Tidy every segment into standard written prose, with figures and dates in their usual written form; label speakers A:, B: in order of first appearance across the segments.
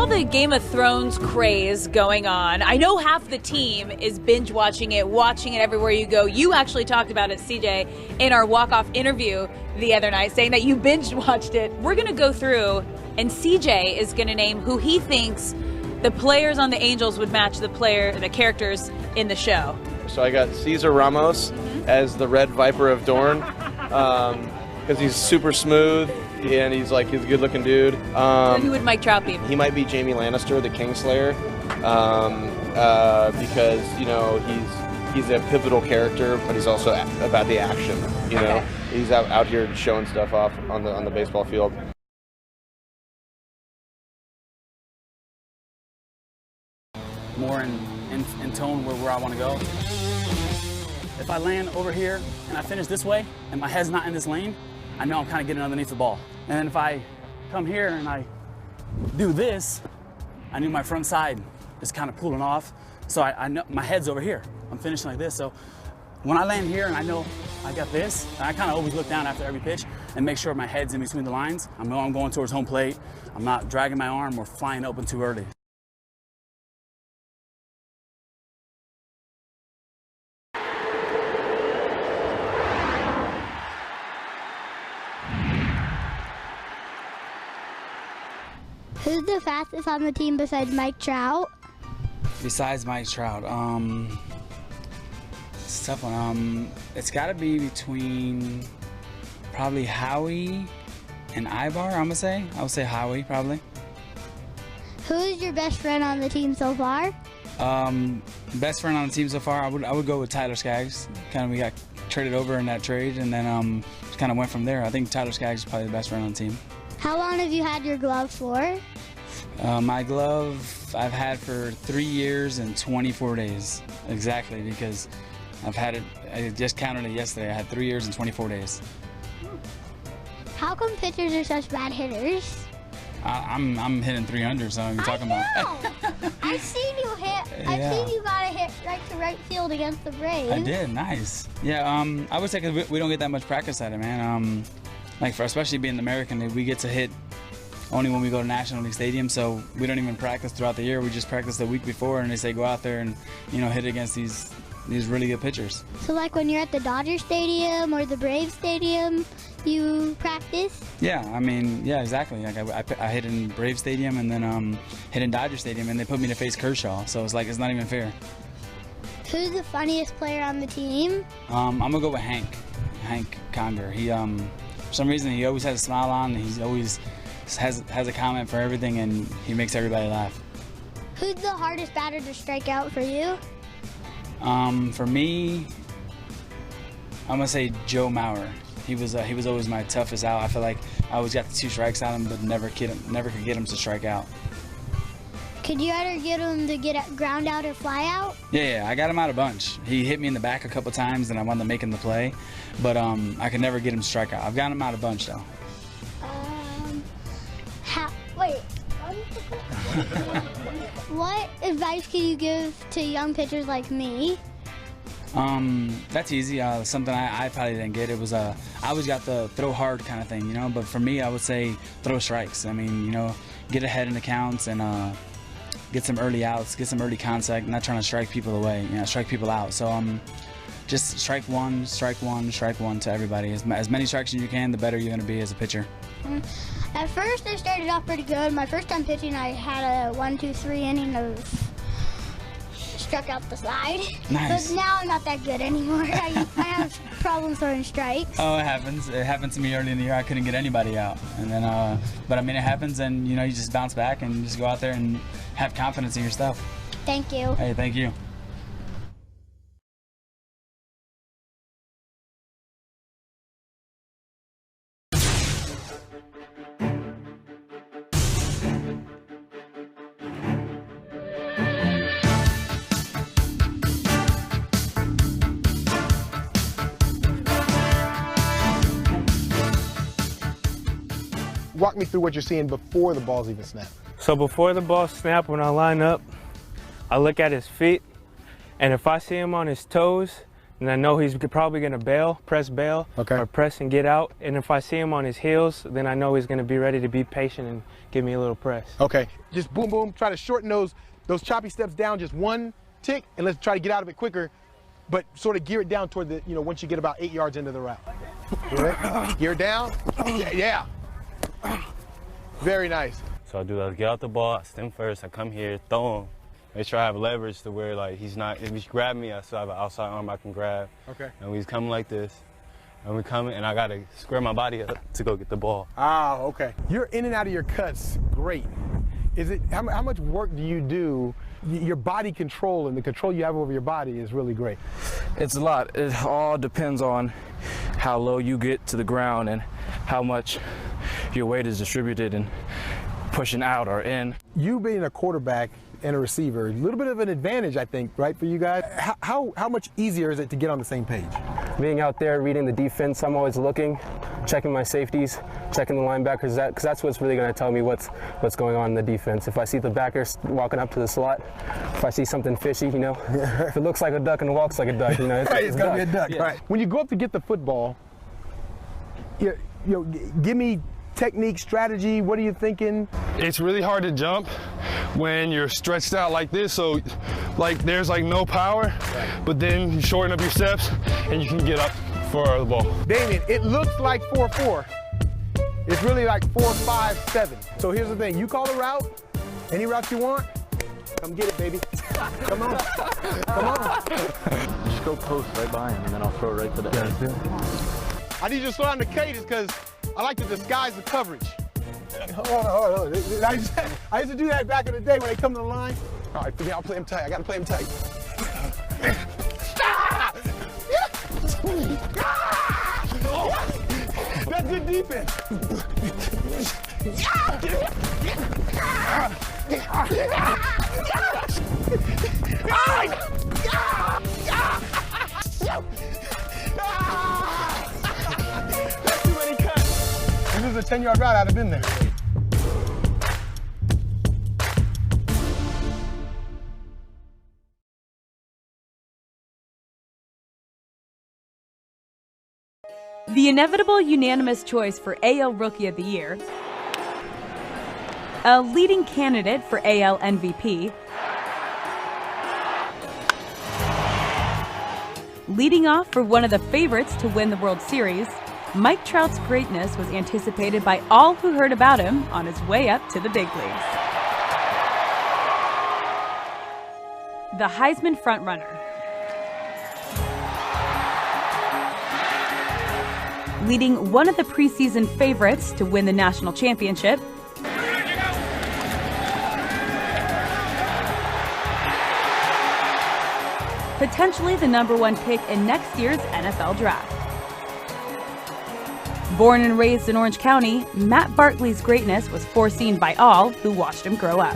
A: all the Game of Thrones craze going on, I know half the team is binge watching it everywhere you go. You actually talked about it, CJ, in our walk-off interview the other night, saying that you binge watched it. We're going to go through, and CJ is going to name who he thinks the players on the Angels would match the characters in the show.
B: So I got Cesar Ramos as the Red Viper of Dorne, because he's super smooth and he's a good-looking dude.
A: Who would Mike Trout be?
B: He might be Jaime Lannister, the Kingslayer, because he's a pivotal character, but he's also about the action.
A: Okay.
B: He's out here showing stuff off on the baseball field.
C: More in tone where I want to go. If I land over here and I finish this way and my head's not in this lane, I know I'm kind of getting underneath the ball. And then if I come here and I do this, I knew my front side is kind of pulling off. So I know my head's over here. I'm finishing like this. So when I land here and I know I got this, I kind of always look down after every pitch and make sure my head's in between the lines. I know I'm going towards home plate. I'm not dragging my arm or flying open too early.
D: Who's the fastest on the team besides Mike Trout?
C: Besides Mike Trout, it's a tough one. It's got to be between probably Howie and Ibar, I'm gonna say. I would say Howie, probably.
D: Who's your best friend on the team so far?
C: Best friend on the team so far, I would go with Tyler Skaggs. We got traded over in that trade, and then just kind of went from there. I think Tyler Skaggs is probably the best friend on the team.
D: How long have you had your glove for?
C: My glove I've had for 3 years and 24 days, exactly, because I've had it, I just counted it yesterday, I had 3 years and 24 days.
D: How come pitchers are such bad hitters?
C: I'm hitting 300, so what are you talking about?
D: I've seen you hit, I've seen you got a hit right to right field against the Braves.
C: I did, nice. Yeah, I would say because we don't get that much practice at it, man. Especially being American, we get to hit only when we go to National League Stadium, so we don't even practice throughout the year. We just practice the week before, and they say go out there and hit against these really good pitchers.
D: So like when you're at the Dodger Stadium or the Braves Stadium, you practice?
C: Yeah, yeah, exactly. I hit in Braves Stadium and then hit in Dodger Stadium, and they put me to face Kershaw, so it's not even fair.
D: Who's the funniest player on the team?
C: I'm gonna go with Hank Conger. He for some reason he always has a smile on, and he always has a comment for everything, and he makes everybody laugh.
D: Who's the hardest batter to strike out for you?
C: For me, I'm gonna say Joe Mauer. He was always my toughest out. I feel like I always got the 2 strikes on him, but never could get him to strike out.
D: Could you ever get him to get a ground out or fly out?
C: Yeah, I got him out a bunch. He hit me in the back a couple times, and I wound up making the play, but I could never get him to strike out. I've got him out a bunch though.
D: Wait. What advice can you give to young pitchers like me?
C: That's easy. Something I probably didn't get. It was I always got the throw hard kind of thing, But for me, I would say throw strikes. Get ahead in the counts and get some early outs, get some early contact. Not trying to strike people away, strike people out. So just strike one to everybody. As many strikes as you can, the better you're going to be as a pitcher.
D: At first, I started off pretty good. My first time pitching, I had a 1-2-3 inning of struck out the slide.
C: Nice.
D: But now I'm not that good anymore. I have problems throwing strikes.
C: Oh, it happens. It happened to me early in the year. I couldn't get anybody out, and then but it happens, and you just bounce back and just go out there and have confidence in your stuff.
D: Thank you.
C: Hey, thank you.
E: Walk me through what you're seeing before the balls even snap.
F: So before the ball snap, when I line up, I look at his feet, and if I see him on his toes, and I know he's probably going to press bail, or press and get out. And if I see him on his heels, then I know he's going to be ready to be patient and give me a little press.
E: Okay, just boom, boom. Try to shorten those choppy steps down just one tick, and let's try to get out of it quicker, but sort of gear it down toward the, once you get about 8 yards into the route. Gear it down. Yeah. Very nice.
G: So I do that. Get out the ball, I stem first, I come here, throw him. Make sure I have leverage to where, like, he's not, if he grab me, I still have an outside arm I can grab. Okay. And he's coming like this, and we're coming, and I got to square my body up to go get the ball.
E: Ah, okay. You're in and out of your cuts great. How much work do you do? Your body control and the control you have over your body is really great.
C: It's a lot. It all depends on how low you get to the ground and how much your weight is distributed and pushing out or in.
E: You being a quarterback and a receiver, a little bit of an advantage, I think, right, for you guys? How much easier is it to get on the same page?
H: Being out there, reading the defense, I'm always looking, checking my safeties, checking the linebackers, because that's what's really going to tell me what's going on in the defense. If I see the backers walking up to the slot, if I see something fishy, if it looks like a duck and walks like a duck,
E: it's got to be a duck, right? When you go up to get the football, give me technique, strategy, what are you thinking?
I: It's really hard to jump when you're stretched out like this, so there's no power, but then you shorten up your steps and you can get up for the ball.
E: Damien, it looks like 4-4. It's really like 4-5-7. So here's the thing, you call a route, any route you want, come get it, baby. Come on, come on.
J: Just go post right by him and then I'll throw it right to the end.
E: I need you to slow down the cadence because I like to disguise the coverage. Hold on. I used to do that back in the day when they come to the line. All right, I'll play him tight. I got to play him tight. That's good defense. That's too many cuts. If this was a 10-yard route, I'd have been there.
A: The inevitable unanimous choice for AL Rookie of the Year, a leading candidate for AL MVP, leading off for one of the favorites to win the World Series, Mike Trout's greatness was anticipated by all who heard about him on his way up to the big leagues. The Heisman frontrunner, leading one of the preseason favorites to win the national championship, potentially the #1 pick in next year's NFL draft. Born and raised in Orange County, Matt Barkley's greatness was foreseen by all who watched him grow up.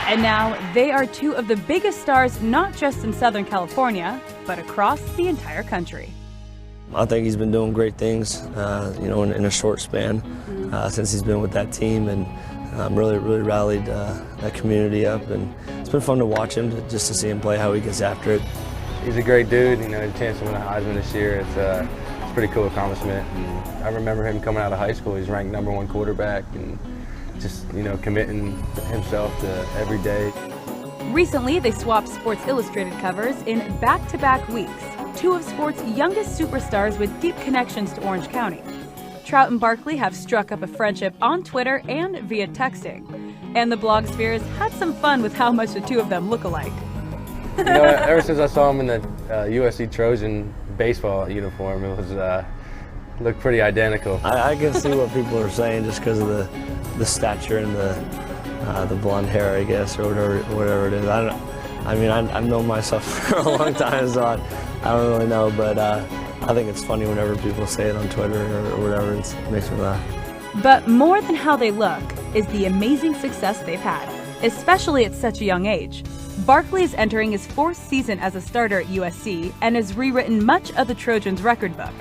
A: And now, they are two of the biggest stars not just in Southern California, but across the entire country.
K: I think he's been doing great things, in a short span since he's been with that team, and really rallied that community up. And it's been fun to watch him, just to see him play, how he gets after it.
B: He's a great dude. He had a chance to win a Heisman this year. It's a pretty cool accomplishment. And I remember him coming out of high school. He's ranked #1 quarterback, and just committing himself to every day.
A: Recently, they swapped Sports Illustrated covers in back-to-back weeks. Two of sports' youngest superstars with deep connections to Orange County. Trout and Barkley have struck up a friendship on Twitter and via texting. And the blog spheres had some fun with how much the two of them look alike.
B: Ever since I saw him in the USC Trojan baseball uniform, it was looked pretty identical.
K: I can see what people are saying just because of the stature and the blonde hair, I guess, or whatever it is. I've known myself for a long time, so I don't really know, but I think it's funny whenever people say it on Twitter or whatever. It makes me laugh.
A: But more than how they look is the amazing success they've had, especially at such a young age. Barkley is entering his 4th season as a starter at USC and has rewritten much of the Trojans' record book.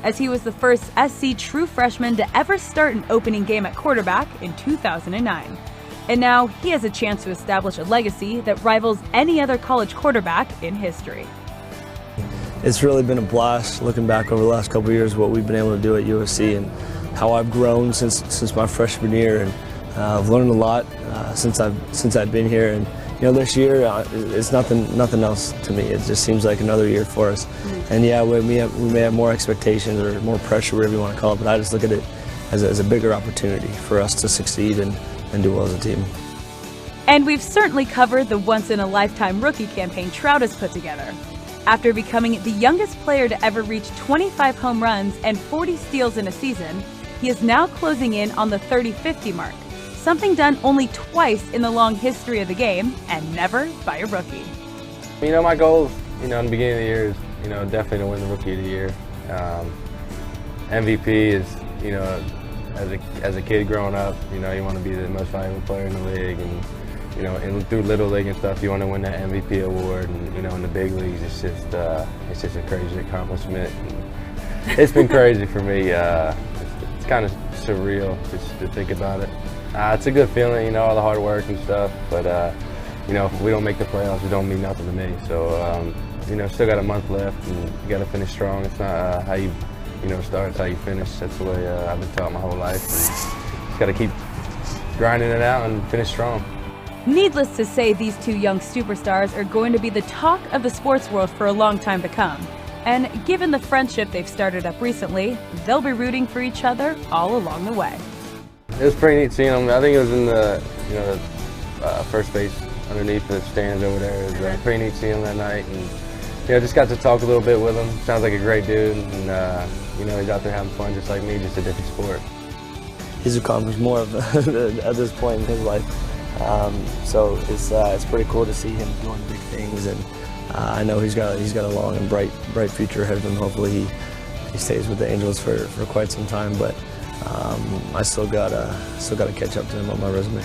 A: as he was the first SC true freshman to ever start an opening game at quarterback in 2009. And now he has a chance to establish a legacy that rivals any other college quarterback in history.
K: It's really been a blast looking back over the last couple of years what we've been able to do at USC and how I've grown since my freshman year, and I've learned a lot since I've been here. And this year it's nothing else to me. It just seems like another year for us. And yeah, we may have more expectations or more pressure, whatever you want to call it, but I just look at it as a bigger opportunity for us to succeed and do well as a team.
A: And we've certainly covered the once-in-a-lifetime rookie campaign Trout has put together. After becoming the youngest player to ever reach 25 home runs and 40 steals in a season, he is now closing in on the 30-50 mark, something done only twice in the long history of the game and never by a rookie.
B: My goals, in the beginning of the year is, definitely to win the Rookie of the Year. MVP is, as a kid growing up, you want to be the most valuable player in the league, and through Little League and stuff, you want to win that MVP award, and in the big leagues, it's just a crazy accomplishment. And it's been crazy for me. It's kind of surreal just to think about it. It's a good feeling, all the hard work and stuff, but if we don't make the playoffs, it don't mean nothing to me. So still got a month left, and you got to finish strong. It's not how you start, it's how you finish. That's the way I've been taught my whole life. And just got to keep grinding it out and finish strong.
A: Needless to say, these two young superstars are going to be the talk of the sports world for a long time to come. And given the friendship they've started up recently, they'll be rooting for each other all along the way.
B: It was pretty neat seeing them. I think it was in the first base underneath the stands over there. It was pretty neat seeing him that night, and just got to talk a little bit with him. Sounds like a great dude, and he's out there having fun just like me, just a different sport.
K: He's accomplished more of at this point in his life, so it's pretty cool to see him doing big things, and I know he's got a long and bright future ahead of him. Hopefully he stays with the Angels for quite some time, but I still got to catch up to him on my resume.